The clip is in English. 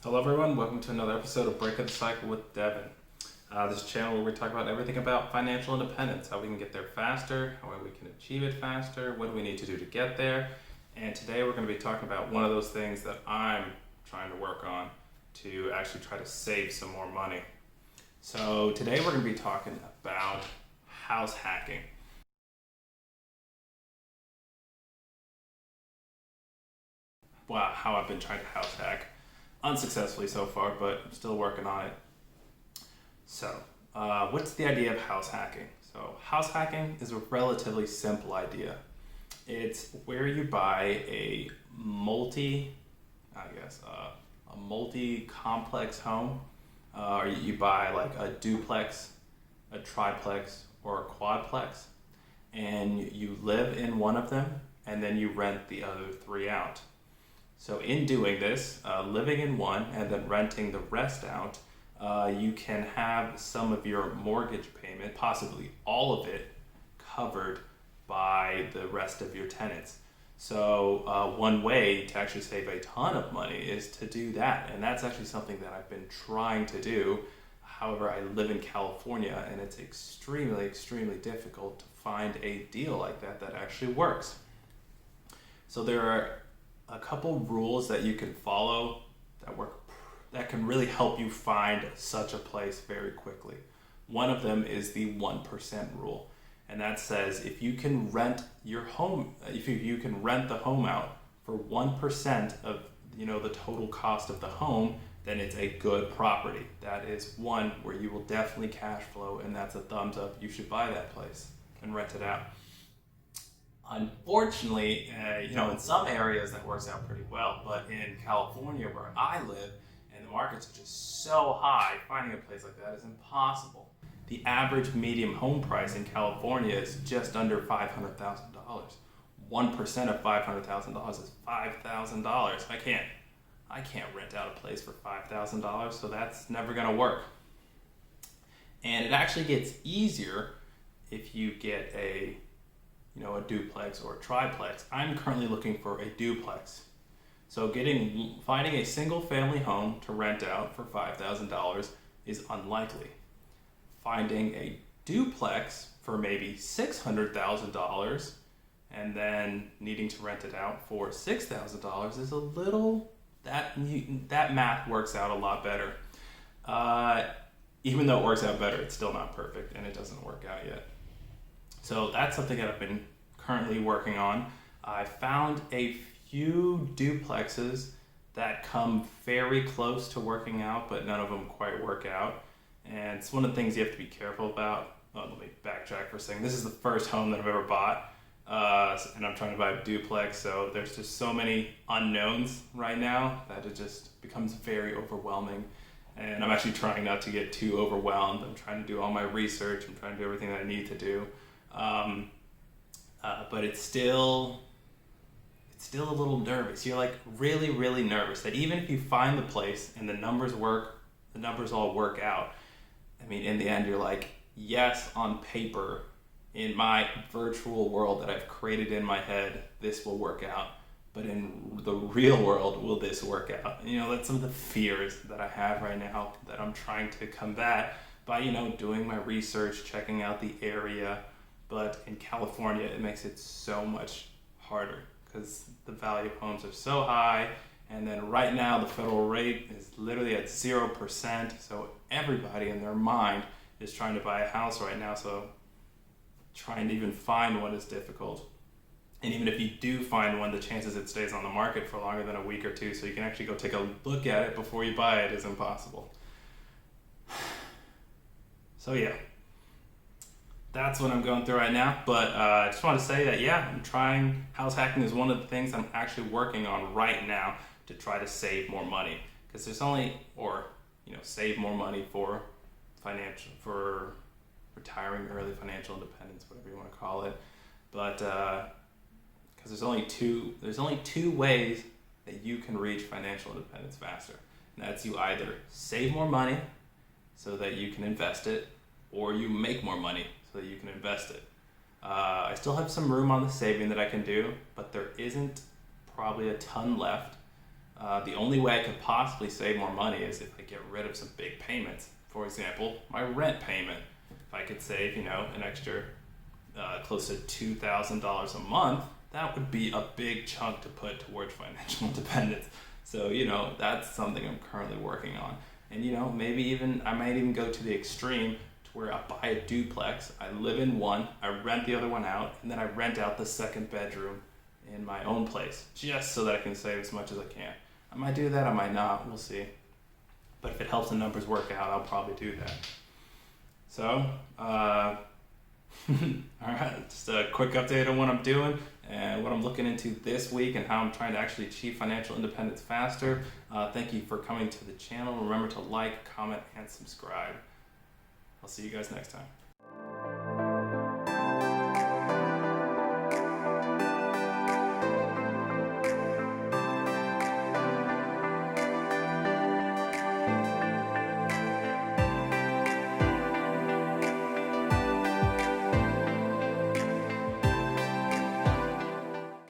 Hello everyone, welcome to another episode of Breaking the Cycle with Devin. This channel where we talk about everything about financial independence, how we can get there faster, how we can achieve it faster, what do we need to do to get there. And today we're going to be talking about one of those things that I'm trying to work on to actually try to save some more money. So today we're going to be talking about house hacking. Wow, how I've been trying to house hack. Unsuccessfully so far, but I'm still working on it. So, what's the idea of house hacking? So, house hacking is a relatively simple idea. It's where you buy a a multi-complex home, or you buy like a duplex, a triplex, or a quadplex, and you live in one of them, and then you rent the other three out. So in doing this, living in one and then renting the rest out, you can have some of your mortgage payment, possibly all of it, covered by the rest of your tenants. So one way to actually save a ton of money is to do that. And that's actually something that I've been trying to do. However, I live in California and it's extremely, extremely difficult to find a deal like that that actually works. So there are a couple rules that you can follow that can really help you find such a place very quickly. One of them is the 1% rule. And that says if you can rent your home, if you can rent the home out for 1% of the total cost of the home, then it's a good property. That is one where you will definitely cash flow, and that's a thumbs up. You should buy that place and rent it out. Unfortunately, in some areas that works out pretty well, but in California where I live, and the markets are just so high, finding a place like that is impossible. The average medium home price in California is just under $500,000. 1% of $500,000 is $5,000. I can't rent out a place for $5,000, so that's never gonna work. And it actually gets easier if you get a duplex or a triplex. I'm currently looking for a duplex. So finding a single family home to rent out for $5,000 is unlikely. Finding a duplex for maybe $600,000 and then needing to rent it out for $6,000 is that math works out a lot better. Even though it works out better, it's still not perfect and it doesn't work out yet. So that's something that I've been currently working on. I found a few duplexes that come very close to working out, but none of them quite work out. And it's one of the things you have to be careful about. Let me backtrack for a second. This is the first home that I've ever bought, and I'm trying to buy a duplex, so there's just so many unknowns right now that it just becomes very overwhelming. And I'm actually trying not to get too overwhelmed. I'm trying to do all my research. I'm trying to do everything that I need to do. But it's still a little nervous. You're like really, really nervous that even if you find the place and the numbers all work out. I mean, in the end, you're like, yes, on paper, in my virtual world that I've created in my head, this will work out. But in the real world, will this work out? That's some of the fears that I have right now that I'm trying to combat by, doing my research, checking out the area. But in California, it makes it so much harder because the value of homes are so high. And then right now, the federal rate is literally at 0%. So everybody in their mind is trying to buy a house right now. So trying to even find one is difficult. And even if you do find one, the chances it stays on the market for longer than a week or two, so you can actually go take a look at it before you buy it, is impossible. So yeah. That's what I'm going through right now, but I just want to say that, I'm trying. House hacking is one of the things I'm actually working on right now to try to save more money, because save more money for retiring early, financial independence, whatever you want to call it. But because there's only two ways that you can reach financial independence faster, and that's you either save more money so that you can invest it, or you make more money so that you can invest it. I still have some room on the saving that I can do, but there isn't probably a ton left. The only way I could possibly save more money is if I get rid of some big payments. For example, my rent payment. If I could save, an extra close to $2,000 a month, that would be a big chunk to put towards financial independence. So, that's something I'm currently working on. And, maybe I might even go to the extreme to where I buy a duplex, I live in one, I rent the other one out, and then I rent out the second bedroom in my own place, just so that I can save as much as I can. I might do that, I might not, we'll see. But if it helps the numbers work out, I'll probably do that. So, all right, just a quick update on what I'm doing and what I'm looking into this week and how I'm trying to actually achieve financial independence faster. Thank you for coming to the channel. Remember to like, comment, and subscribe. I'll see you guys next time.